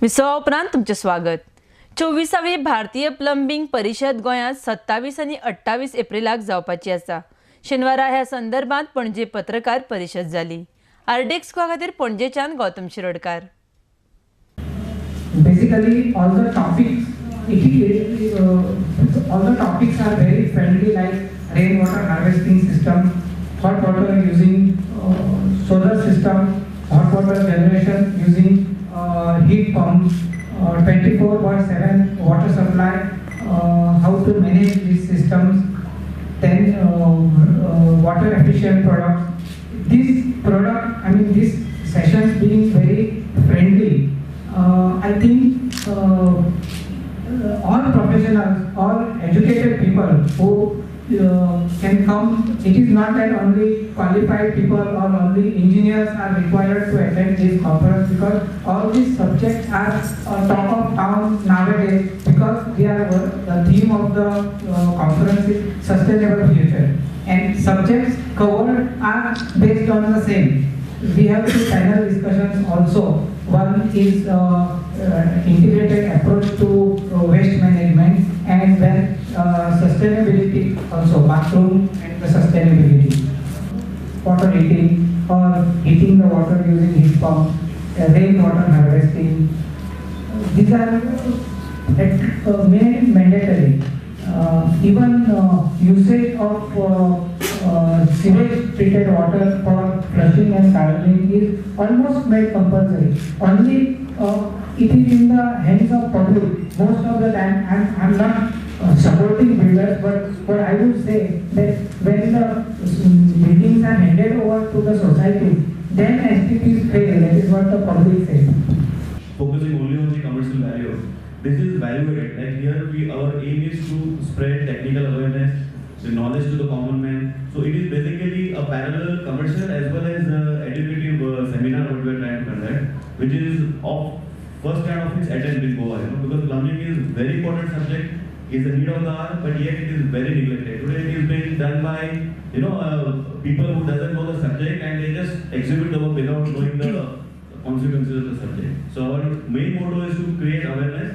विसवा उपरांत तुमचे स्वागत. 24वी भारतीय प्लंबिंग परिशद गोंयांत 27 आनी 28 एप्रिलाक जावपाची आसा. शेनवारा ह्या संदर्भात पणजे पत्रकार परिशद जाली. आरडेक्स खातीर पणजेच्यान Gautam Shirodkar. Basically, all the topics are very friendly, like rainwater harvesting system, hot water using solar system, hot water generation using heat pumps, 24/7 water supply, how to manage these systems, then water efficient products. These sessions being very friendly. I think all professionals, all educated people who can come. It is not that only qualified people or only engineers are required to attend this conference, because all these subjects are top of town nowadays, because the theme of the conference is sustainable future, and subjects covered are based on the same. We have two panel discussions also. One is integrated approach to waste management, and then sustainability also, bathroom and the sustainability, water heating or heating the water using heat pump, rainwater harvesting. These are made mandatory. Even usage of sewage treated water for flushing and gardening is almost made compulsory. Only it is in the hands of public most of the time. I'm not supporting builders, but I would say that when the buildings are handed over to the society, then STPs fail. That is what the public says. Focusing only on the commercial value. This is value added. Like here, our aim is to spread technical awareness, the knowledge to the common man. So it is basically a parallel commercial as well as educative seminar what we are trying to conduct, which is of first kind of its attempt in Goa. Because plumbing is very important subject, is a need of the hour, but yet it is very neglected. Today it is being done by people who doesn't know the subject, and they just exhibit the work without knowing the consequences of the subject. So our main motto is to create awareness